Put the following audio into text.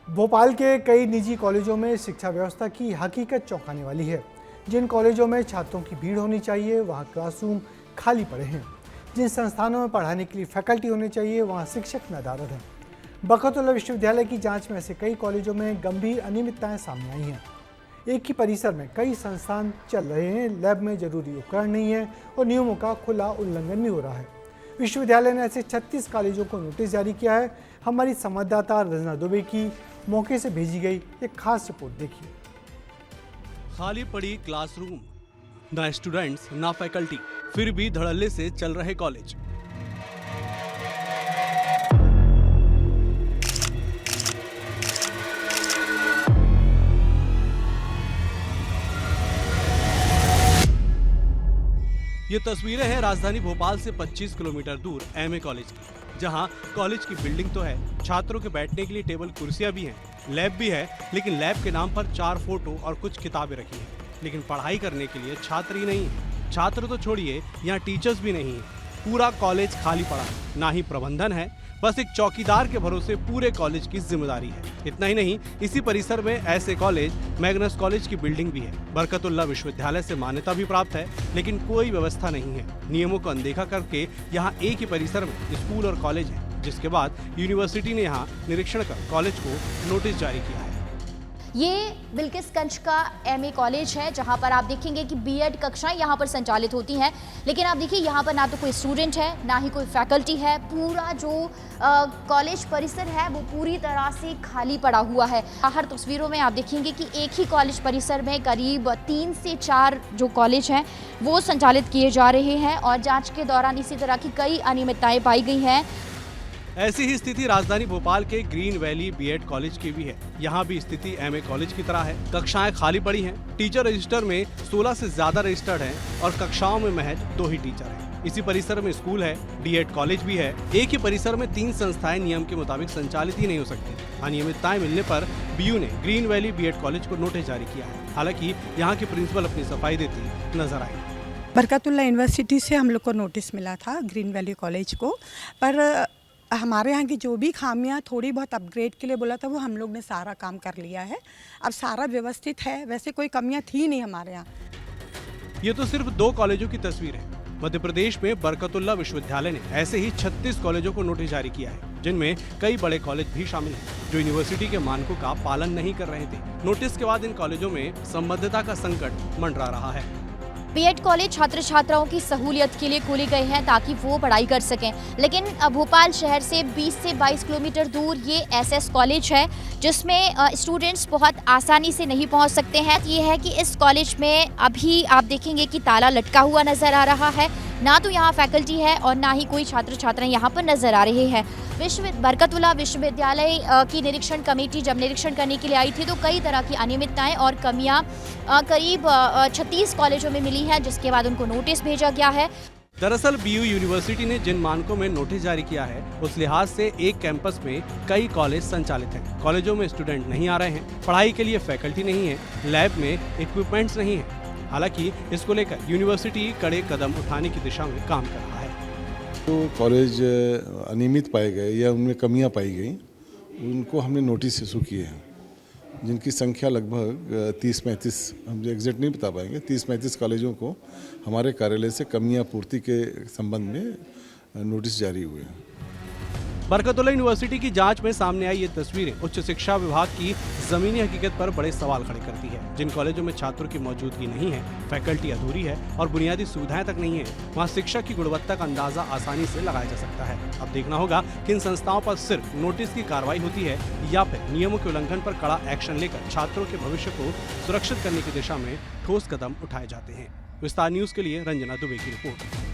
भोपाल के कई निजी कॉलेजों में शिक्षा व्यवस्था की हकीकत चौंकाने वाली है। जिन कॉलेजों में छात्रों की भीड़ होनी चाहिए वहाँ क्लासरूम खाली पड़े हैं। जिन संस्थानों में पढ़ाने के लिए फैकल्टी होने चाहिए वहाँ शिक्षक नदारद हैं। बरकतुल्लाह विश्वविद्यालय की जांच में ऐसे कई कॉलेजों में गंभीर अनियमितताएं सामने आई हैं। एक ही परिसर में कई संस्थान चल रहे हैं, लैब में जरूरी उपकरण नहीं है और नियमों का खुला उल्लंघन भी हो रहा है। विश्वविद्यालय ने ऐसे 36 कॉलेजों को नोटिस जारी किया है। हमारी संवाददाता रंजना दुबे की मौके से भेजी गई एक खास रिपोर्ट देखिए। खाली पड़ी क्लासरूम, ना स्टूडेंट्स ना फैकल्टी, फिर भी धड़ल्ले से चल रहे कॉलेज। ये तस्वीरें हैं राजधानी भोपाल से 25 किलोमीटर दूर एमए कॉलेज की, जहां कॉलेज की बिल्डिंग तो है, छात्रों के बैठने के लिए टेबल कुर्सियां भी हैं, लैब भी है, लेकिन लैब के नाम पर 4 फोटो और कुछ किताबें रखी हैं। लेकिन पढ़ाई करने के लिए छात्र ही नहीं है। छात्र तो छोड़िए, यहाँ टीचर्स भी नहीं है। पूरा कॉलेज खाली पड़ा है, ना ही प्रबंधन है, बस एक चौकीदार के भरोसे पूरे कॉलेज की जिम्मेदारी है। इतना ही नहीं, इसी परिसर में ऐसे कॉलेज मैग्नस कॉलेज की बिल्डिंग भी है। बरकतुल्लाह विश्वविद्यालय से मान्यता भी प्राप्त है, लेकिन कोई व्यवस्था नहीं है। नियमों को अनदेखा करके यहाँ एक ही परिसर में स्कूल और कॉलेज है, जिसके बाद यूनिवर्सिटी ने यहाँ निरीक्षण कर कॉलेज को नोटिस जारी किया है। ये बिल्किसगंज का एमए कॉलेज है, जहां पर आप देखेंगे कि बीएड कक्षाएं यहां पर संचालित होती हैं, लेकिन आप देखिए यहां पर ना तो कोई स्टूडेंट है, ना ही कोई फैकल्टी है। पूरा जो कॉलेज परिसर है वो पूरी तरह से खाली पड़ा हुआ है। बाहर तस्वीरों में आप देखेंगे कि एक ही कॉलेज परिसर में करीब 3 से 4 जो कॉलेज हैं वो संचालित किए जा रहे हैं और जाँच के दौरान इसी तरह की कई अनियमितताएं पाई गई हैं। ऐसी ही स्थिति राजधानी भोपाल के ग्रीन वैली बीएड कॉलेज की भी है। यहाँ भी स्थिति एमए कॉलेज की तरह है। कक्षाएं खाली पड़ी हैं। टीचर रजिस्टर में 16 से ज्यादा रजिस्टर्ड हैं और कक्षाओं में महज 2 ही टीचर हैं। इसी परिसर में स्कूल है, डीएड कॉलेज भी है। एक ही परिसर में 3 संस्थाएं नियम के मुताबिक संचालित ही नहीं हो सकती। अनियमितताएं मिलने पर बीयू ने ग्रीन वैली बीएड कॉलेज को नोटिस जारी किया है। हालांकि यहाँ की प्रिंसिपल अपनी सफाई देती नजर आई। बरकतुल्लाह यूनिवर्सिटी से हम लोग को नोटिस मिला था ग्रीन वैली कॉलेज को, पर हमारे यहाँ की जो भी खामियां थोड़ी बहुत अपग्रेड के लिए बोला था वो हम लोग ने सारा काम कर लिया है। अब सारा व्यवस्थित है, वैसे कोई कमियां थी नहीं हमारे यहाँ। ये तो सिर्फ 2 कॉलेजों की तस्वीर है। मध्य प्रदेश में बरकतुल्लाह विश्वविद्यालय ने ऐसे ही 36 कॉलेजों को नोटिस जारी किया है, जिनमें कई बड़े कॉलेज भी शामिल हैं, जो यूनिवर्सिटी के मानकों का पालन नहीं कर रहे थे। नोटिस के बाद इन कॉलेजों में संबद्धता का संकट मंडरा रहा है। बीएड कॉलेज छात्र छात्राओं की सहूलियत के लिए खोले गए हैं ताकि वो पढ़ाई कर सकें, लेकिन भोपाल शहर से 20 से 22 किलोमीटर दूर ये एसएस कॉलेज है, जिसमें स्टूडेंट्स बहुत आसानी से नहीं पहुंच सकते हैं। ये है कि इस कॉलेज में अभी आप देखेंगे कि ताला लटका हुआ नज़र आ रहा है। ना तो यहाँ फैकल्टी है और ना ही कोई छात्र छात्राएं यहाँ पर नजर आ रहे हैं। बरकतुल्लाह विश्वविद्यालय की निरीक्षण कमेटी जब निरीक्षण करने के लिए आई थी तो कई तरह की अनियमितताएं और कमियां करीब 36 कॉलेजों में मिली हैं, जिसके बाद उनको नोटिस भेजा गया है। दरअसल बीयू यूनिवर्सिटी ने जिन मानकों में नोटिस जारी किया है, उस लिहाज से एक कैंपस में कई कॉलेज संचालित हैं। कॉलेजों में स्टूडेंट नहीं आ रहे हैं, पढ़ाई के लिए फैकल्टी नहीं है, लैब में इक्विपमेंट्स नहीं है। हालांकि इसको लेकर यूनिवर्सिटी कड़े कदम उठाने की दिशा में काम कर रहा है। तो कॉलेज अनियमित पाए गए या उनमें कमियां पाई गई, उनको हमने नोटिस इशू किए हैं, जिनकी संख्या लगभग 30-35, हम एग्जैक्ट नहीं बता पाएंगे, 30-35 कॉलेजों को हमारे कार्यालय से कमियां पूर्ति के संबंध में नोटिस जारी हुए हैं। बरकतुल्लाह यूनिवर्सिटी की जांच में सामने आई ये तस्वीरें उच्च शिक्षा विभाग की जमीनी हकीकत पर बड़े सवाल खड़े करती है। जिन कॉलेजों में छात्रों की मौजूदगी नहीं है, फैकल्टी अधूरी है और बुनियादी सुविधाएं तक नहीं है, वहां शिक्षा की गुणवत्ता का अंदाजा आसानी से लगाया जा सकता है। अब देखना होगा कि इन संस्थाओं पर सिर्फ नोटिस की कार्रवाई होती है या फिर नियमों के उल्लंघन पर कड़ा एक्शन लेकर छात्रों के भविष्य को सुरक्षित करने की दिशा में ठोस कदम उठाए जाते हैं। विस्तार न्यूज के लिए रंजना दुबे की रिपोर्ट।